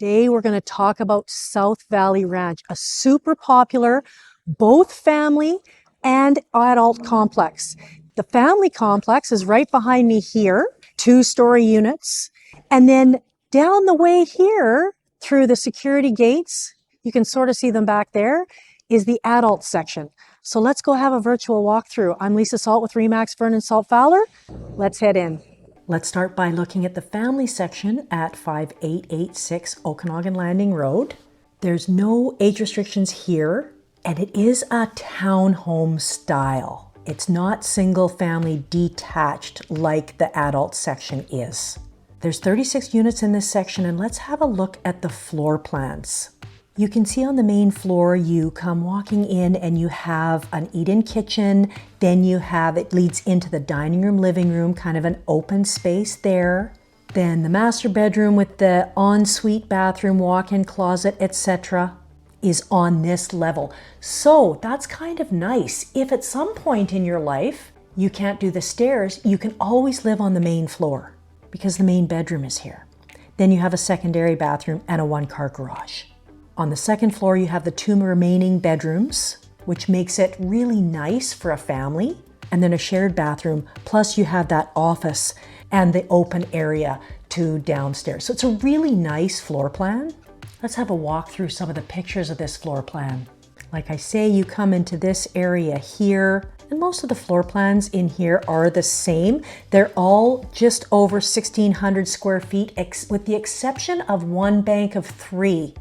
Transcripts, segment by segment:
Today we're going to talk about South Valley Ranch, a super popular both family and adult complex. The family complex is right behind me here, 2-story units. And then down the way here through the security gates, you can sort of see them back there, is the adult section. So let's go have a virtual walkthrough. I'm Lisa Salt with RE/MAX Vernon Salt Fowler. Let's head in. Let's start by looking at the family section at 5886 Okanagan Landing Road. There's no age restrictions here, and it is a townhome style. It's not single family detached like the adult section is. There's 36 units in this section, and let's have a look at the floor plans. You can see on the main floor, you come walking in and you have an eat-in kitchen. Then it leads into the dining room, living room, kind of an open space there. Then the master bedroom with the ensuite bathroom, walk-in closet, etc. is on this level. So that's kind of nice. If at some point in your life you can't do the stairs, you can always live on the main floor because the main bedroom is here. Then you have a secondary bathroom and a one-car garage. On the second floor, you have the 2 remaining bedrooms, which makes it really nice for a family, and then a shared bathroom, plus you have that office and the open area to downstairs. So it's a really nice floor plan. Let's have a walk through some of the pictures of this floor plan. Like I say, you come into this area here, and most of the floor plans in here are the same. They're all just over 1,600 square feet, with the exception of one bank of 3.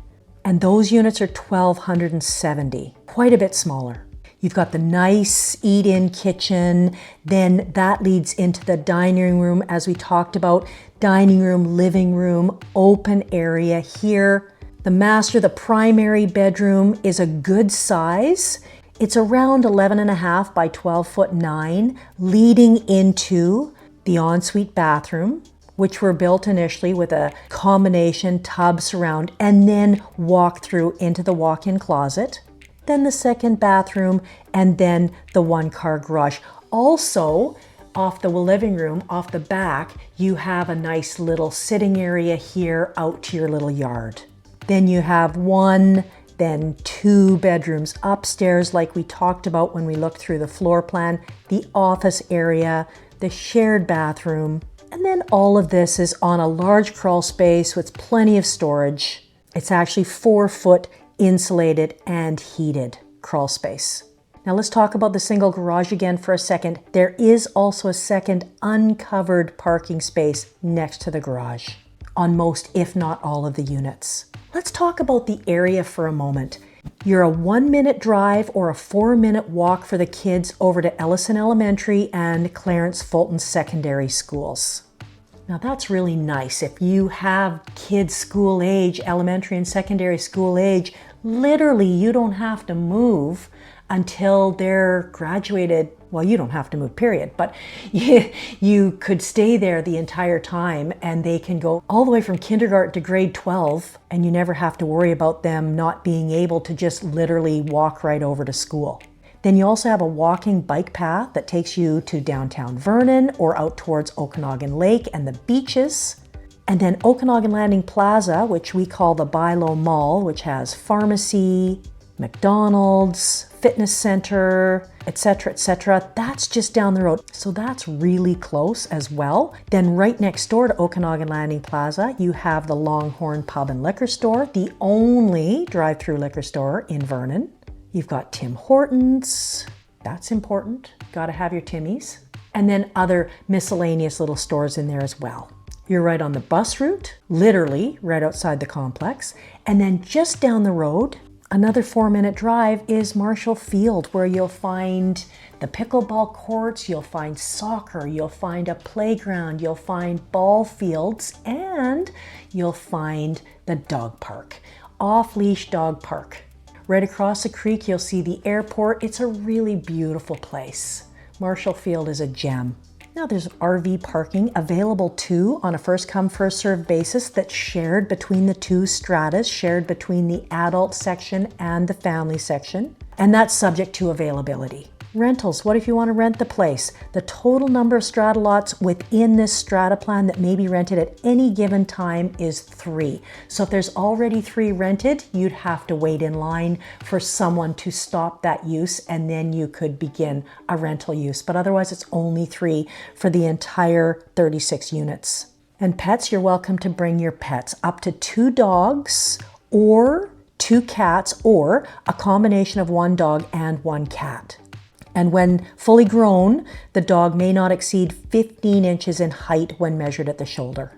And those units are 1,270, quite a bit smaller. You've got the nice eat-in kitchen, then that leads into the dining room, as we talked about, dining room, living room, open area here. The primary bedroom is a good size. It's around 11.5 by 12'9", leading into the ensuite bathroom, which were built initially with a combination tub surround and then walk through into the walk-in closet, then the second bathroom, and then the one-car garage. Also, off the living room, off the back, you have a nice little sitting area here out to your little yard. Then you have 1, then 2 bedrooms upstairs, like we talked about when we looked through the floor plan, the office area, the shared bathroom. And then all of this is on a large crawl space with plenty of storage. It's actually 4-foot insulated and heated crawl space. Now let's talk about the single garage again for a second. There is also a second uncovered parking space next to the garage on most, if not all, of the units. Let's talk about the area for a moment. You're a 1-minute drive or a 4-minute walk for the kids over to Ellison Elementary and Clarence Fulton Secondary Schools. Now that's really nice. If you have kids school age, elementary and secondary school age, literally you don't have to move until they're graduated. Well, you don't have to move, period, but you could stay there the entire time and they can go all the way from kindergarten to grade 12 and you never have to worry about them not being able to just literally walk right over to school. Then you also have a walking bike path that takes you to downtown Vernon or out towards Okanagan Lake and the beaches. And then Okanagan Landing Plaza, which we call the Buy-Low Mall, which has pharmacy, McDonald's, fitness center, etc. That's just down the road. So that's really close as well. Then right next door to Okanagan Landing Plaza, you have the Longhorn Pub and Liquor Store, the only drive-through liquor store in Vernon. You've got Tim Hortons, that's important, gotta have your Timmies. And then other miscellaneous little stores in there as well. You're right on the bus route, literally right outside the complex. And then just down the road, another 4-minute drive is Marshall Field, where you'll find the pickleball courts, you'll find soccer, you'll find a playground, you'll find ball fields, and you'll find the dog park, off-leash dog park. Right across the creek, you'll see the airport. It's a really beautiful place. Marshall Field is a gem. Now there's RV parking available too on a first come, first served basis that's shared between the 2 stratas, shared between the adult section and the family section. And that's subject to availability. Rentals, what if you want to rent the place? The total number of strata lots within this strata plan that may be rented at any given time is 3. So if there's already 3 rented, you'd have to wait in line for someone to stop that use, and then you could begin a rental use. But otherwise, it's only 3 for the entire 36 units. And pets, you're welcome to bring your pets, up to 2 dogs or 2 cats, or a combination of 1 dog and 1 cat. And when fully grown, the dog may not exceed 15 inches in height when measured at the shoulder.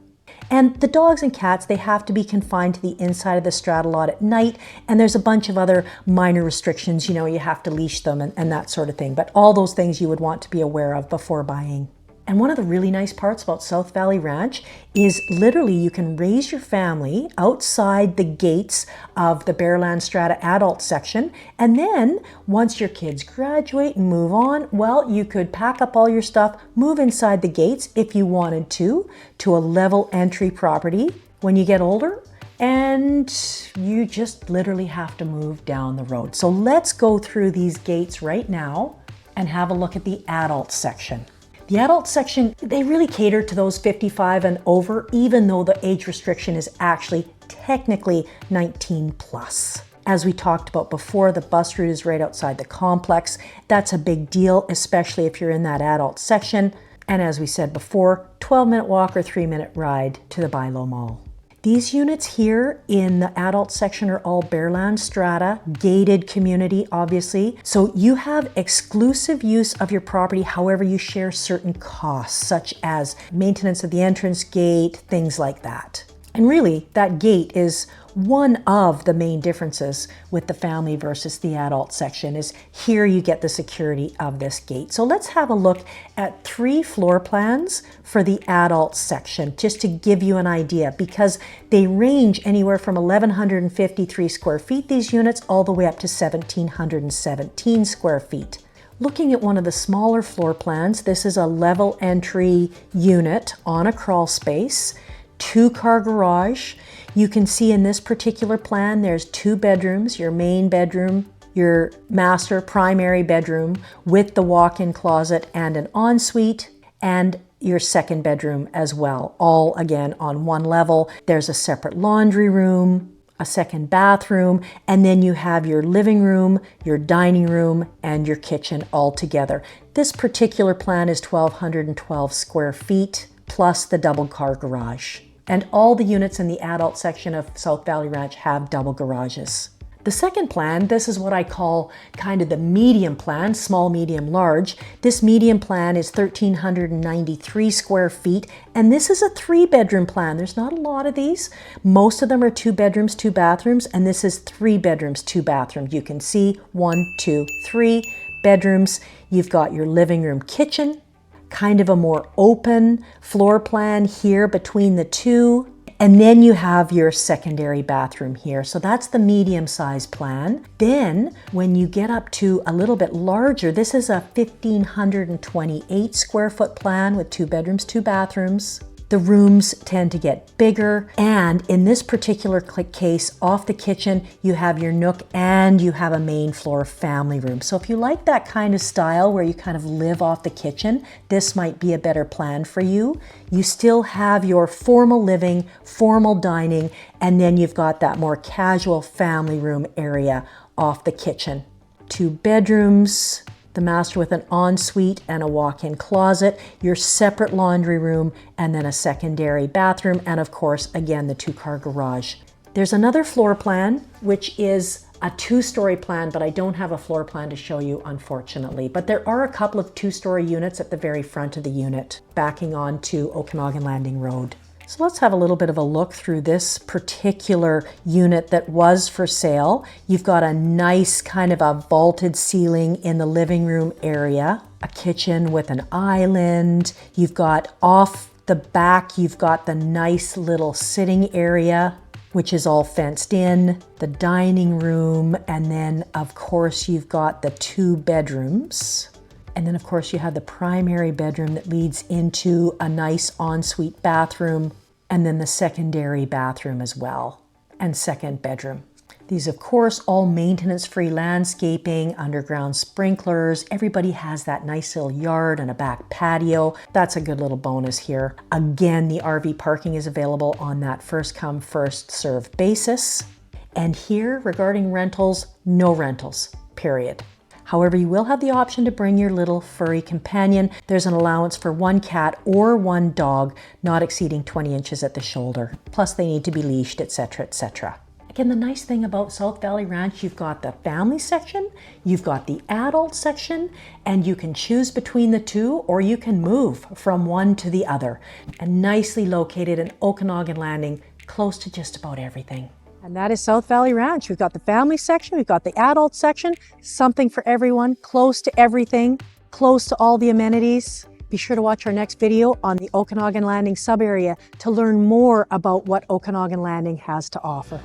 And the dogs and cats, they have to be confined to the inside of the strata lot at night. And there's a bunch of other minor restrictions, you have to leash them and that sort of thing. But all those things you would want to be aware of before buying. And one of the really nice parts about South Valley Ranch is literally you can raise your family outside the gates of the Bearland Strata adult section. And then once your kids graduate and move on, well, you could pack up all your stuff, move inside the gates if you wanted to a level entry property when you get older. And you just literally have to move down the road. So let's go through these gates right now and have a look at the adult section. The adult section, they really cater to those 55 and over, even though the age restriction is actually technically 19 plus. As we talked about before, the bus route is right outside the complex. That's a big deal, especially if you're in that adult section. And as we said before, 12-minute walk or 3-minute ride to the Bilo Mall. These units here in the adult section are all Bearland Strata, gated community, obviously. So you have exclusive use of your property, however you share certain costs, such as maintenance of the entrance gate, things like that. And really, that gate is one of the main differences with the family versus the adult section, is here you get the security of this gate. So let's have a look at 3 floor plans for the adult section, just to give you an idea, because they range anywhere from 1,153 square feet, these units, all the way up to 1,717 square feet. Looking at one of the smaller floor plans, this is a level entry unit on a crawl space. 2-car garage. You can see in this particular plan, there's 2 bedrooms, your main bedroom, your master primary bedroom with the walk-in closet and an ensuite, and your second bedroom as well. All again on one level. There's a separate laundry room, a second bathroom, and then you have your living room, your dining room, and your kitchen all together. This particular plan is 1,212 square feet. Plus the double car garage. And all the units in the adult section of South Valley Ranch have double garages. The second plan, this is what I call kind of the medium plan, small, medium, large. This medium plan is 1,393 square feet, and this is a 3-bedroom plan. There's not a lot of these. Most of them are 2 bedrooms, 2 bathrooms, and this is 3 bedrooms, 2 bathrooms. You can see 1, 2, 3 bedrooms. You've got your living room, kitchen, kind of a more open floor plan here between the 2. And then you have your secondary bathroom here. So that's the medium-sized plan. Then when you get up to a little bit larger, this is a 1,528 square foot plan with 2 bedrooms, 2 bathrooms. The rooms tend to get bigger, and in this particular case, off the kitchen, you have your nook and you have a main floor family room. So if you like that kind of style where you kind of live off the kitchen, this might be a better plan for you. You still have your formal living, formal dining, and then you've got that more casual family room area off the kitchen. 2 bedrooms, the master with an ensuite and a walk-in closet, your separate laundry room, and then a secondary bathroom, and of course, again, the 2-car garage. There's another floor plan, which is a 2-story plan, but I don't have a floor plan to show you, unfortunately. But there are a couple of 2-story units at the very front of the unit, backing onto Okanagan Landing Road. So let's have a little bit of a look through this particular unit that was for sale. You've got a nice kind of a vaulted ceiling in the living room area, a kitchen with an island. You've got off the back, you've got the nice little sitting area, which is all fenced in, the dining room, and then of course you've got the 2 bedrooms. And then of course you have the primary bedroom that leads into a nice ensuite bathroom, and then the secondary bathroom as well, and second bedroom. These, of course, all maintenance-free landscaping, underground sprinklers. Everybody has that nice little yard and a back patio. That's a good little bonus here. Again, the RV parking is available on that first come, first serve basis. And here, regarding rentals, no rentals, period. However, you will have the option to bring your little furry companion. There's an allowance for 1 cat or 1 dog, not exceeding 20 inches at the shoulder. Plus, they need to be leashed, etc., etc. Again, the nice thing about South Valley Ranch, you've got the family section, you've got the adult section, and you can choose between the two, or you can move from one to the other. And nicely located in Okanagan Landing, close to just about everything. And that is South Valley Ranch. We've got the family section, we've got the adult section, something for everyone, close to everything, close to all the amenities. Be sure to watch our next video on the Okanagan Landing sub-area to learn more about what Okanagan Landing has to offer.